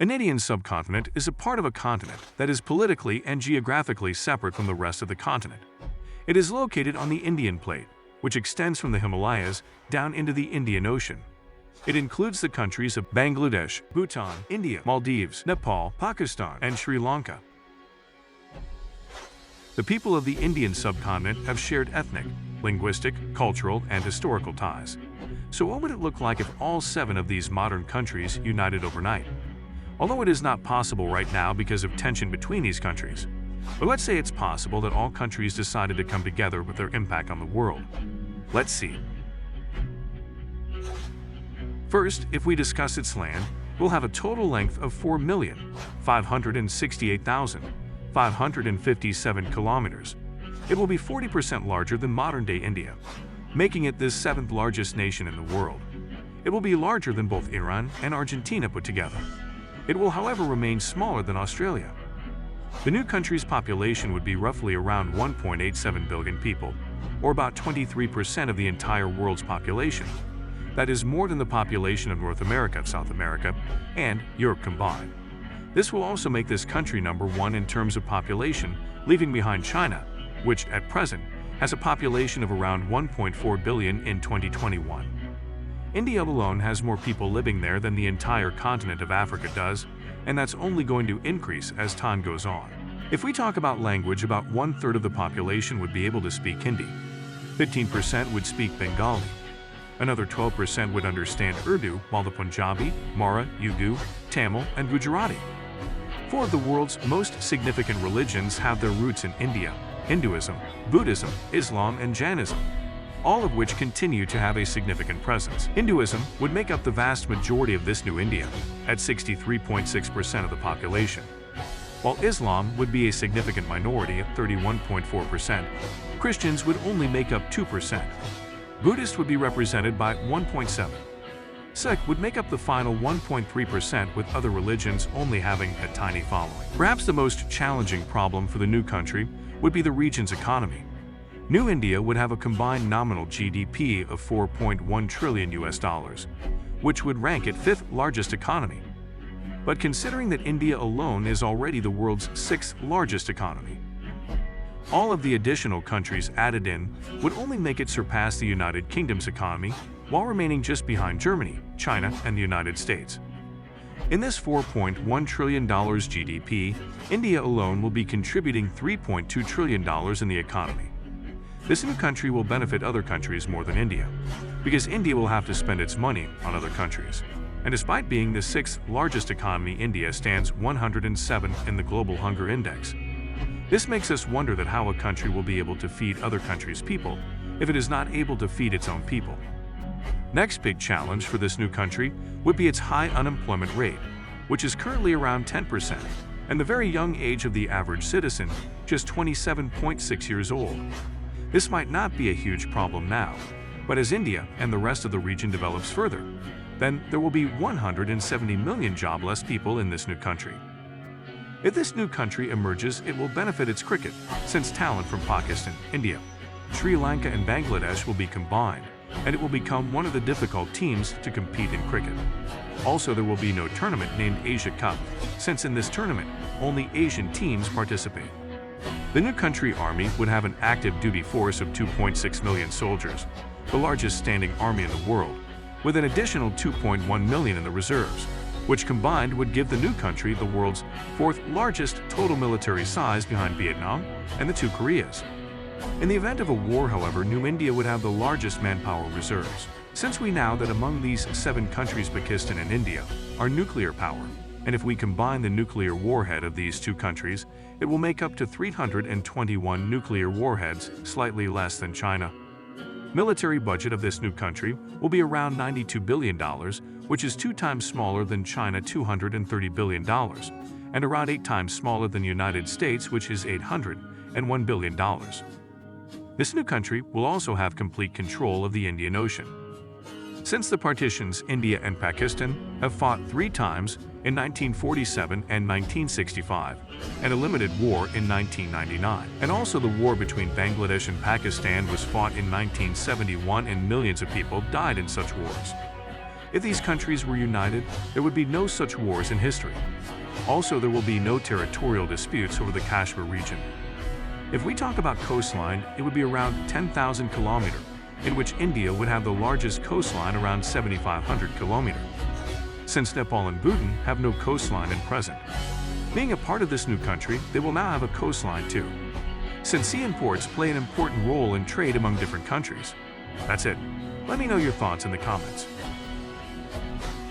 An Indian subcontinent is a part of a continent that is politically and geographically separate from the rest of the continent. It is located on the Indian Plate, which extends from the Himalayas down into the Indian Ocean. It includes the countries of Bangladesh, Bhutan, India, Maldives, Nepal, Pakistan, and Sri Lanka. The people of the Indian subcontinent have shared ethnic, linguistic, cultural, and historical ties. So what would it look like if all 7 of these modern countries united overnight? Although it is not possible right now because of tension between these countries. But let's say it's possible that all countries decided to come together with their impact on the world. Let's see. First, if we discuss its land, we'll have a total length of 4,568,557 kilometers. It will be 40% larger than modern-day India, making it the 7th largest nation in the world. It will be larger than both Iran and Argentina put together. It will, however, remain smaller than Australia. The new country's population would be roughly around 1.87 billion people, or about 23% of the entire world's population. That is more than the population of North America, South America, and Europe combined. This will also make this country number 1 in terms of population, leaving behind China, which at present has a population of around 1.4 billion in 2021. India alone has more people living there than the entire continent of Africa does, and that's only going to increase as time goes on. If we talk about language, about 1/3 of the population would be able to speak Hindi. 15% would speak Bengali. Another 12% would understand Urdu, while the Punjabi, Mara, Urdu, Tamil, and Gujarati. 4 of the world's most significant religions have their roots in India: Hinduism, Buddhism, Islam, and Jainism, all of which continue to have a significant presence. Hinduism would make up the vast majority of this new India, at 63.6% of the population, while Islam would be a significant minority at 31.4%. Christians would only make up 2%. Buddhists would be represented by 1.7%. Sikh would make up the final 1.3%, with other religions only having a tiny following. Perhaps the most challenging problem for the new country would be the region's economy. New India would have a combined nominal GDP of $4.1 trillion, which would rank it 5th largest economy. But considering that India alone is already the world's 6th largest economy, all of the additional countries added in would only make it surpass the United Kingdom's economy, while remaining just behind Germany, China, and the United States. In this $4.1 trillion GDP, India alone will be contributing $3.2 trillion in the economy. This new country will benefit other countries more than India, because India will have to spend its money on other countries. And despite being the 6th largest economy, India stands 107 in the Global Hunger Index. This makes us wonder that how a country will be able to feed other countries' people if it is not able to feed its own people. Next big challenge for this new country would be its high unemployment rate, which is currently around 10%, and the very young age of the average citizen, just 27.6 years old. This might not be a huge problem now, but as India and the rest of the region develops further, then there will be 170 million jobless people in this new country. If this new country emerges, it will benefit its cricket, since talent from Pakistan, India, Sri Lanka, and Bangladesh will be combined, and it will become one of the difficult teams to compete in cricket. Also, there will be no tournament named Asia Cup, since in this tournament, only Asian teams participate. The new country army would have an active duty force of 2.6 million soldiers, the largest standing army in the world, with an additional 2.1 million in the reserves, which combined would give the new country the world's 4th largest total military size behind Vietnam and the 2 Koreas. In the event of a war, however, New India would have the largest manpower reserves, since we know that among these 7 countries, Pakistan and India are nuclear power, and if we combine the nuclear warhead of these 2 countries, it will make up to 321 nuclear warheads, slightly less than China. Military budget of this new country will be around $92 billion, which is 2 times smaller than China, $230 billion, and around 8 times smaller than the United States, which is $801 billion. This new country will also have complete control of the Indian Ocean. Since the partitions, India and Pakistan have fought 3 times in 1947 and 1965, and a limited war in 1999. And also the war between Bangladesh and Pakistan was fought in 1971, and millions of people died in such wars. If these countries were united, there would be no such wars in history. Also, there will be no territorial disputes over the Kashmir region. If we talk about coastline, it would be around 10,000 kilometers, in which India would have the largest coastline around 7,500 kilometers. Since Nepal and Bhutan have no coastline at present. Being a part of this new country, they will now have a coastline too. Since sea imports play an important role in trade among different countries. That's it. Let me know your thoughts in the comments.